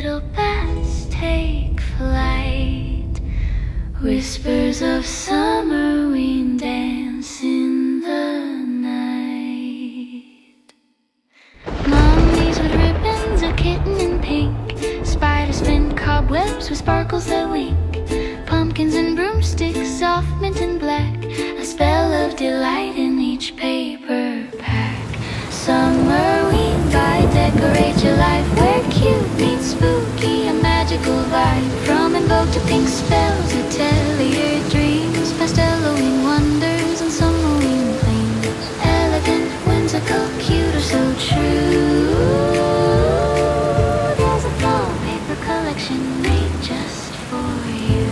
little bats take flight. Whispers of Summerween dance in the night. Mummies with ribbons, a kitten in pink. Spiders spin cobwebs with sparkles that wink. Pumpkins and broomsticks, soft mint and black. A spell of delight in each paper pack. Summerween by Decorate Your Life, where cute meets spooky, a magical vibe. From En Vogue to pink spells, Atelier dreams, Pastelloween wonders and Summerween themes. Elegant, whimsical, cute or so true. There's a fall paper collection made just for you.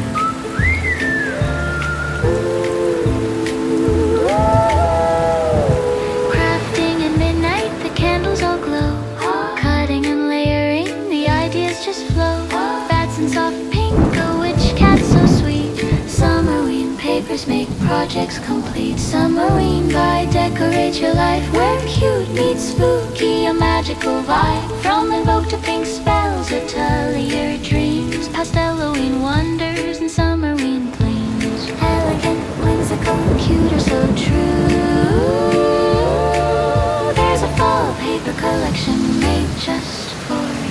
Crafting at midnight, the candles all glow. Cutting and layering, the ideas just flow. Bats in soft pink, a witch cat so sweet. Summerween papers make projects complete. Summerween by Decorate Your Life, where cute meets spooky, a magical vibe. From En Vogue to pink spells, Atelier dreams, Pastelloween wonders and Summerween gleams. Elegant, whimsical, cute or so true. There's a fall paper collection made just for you.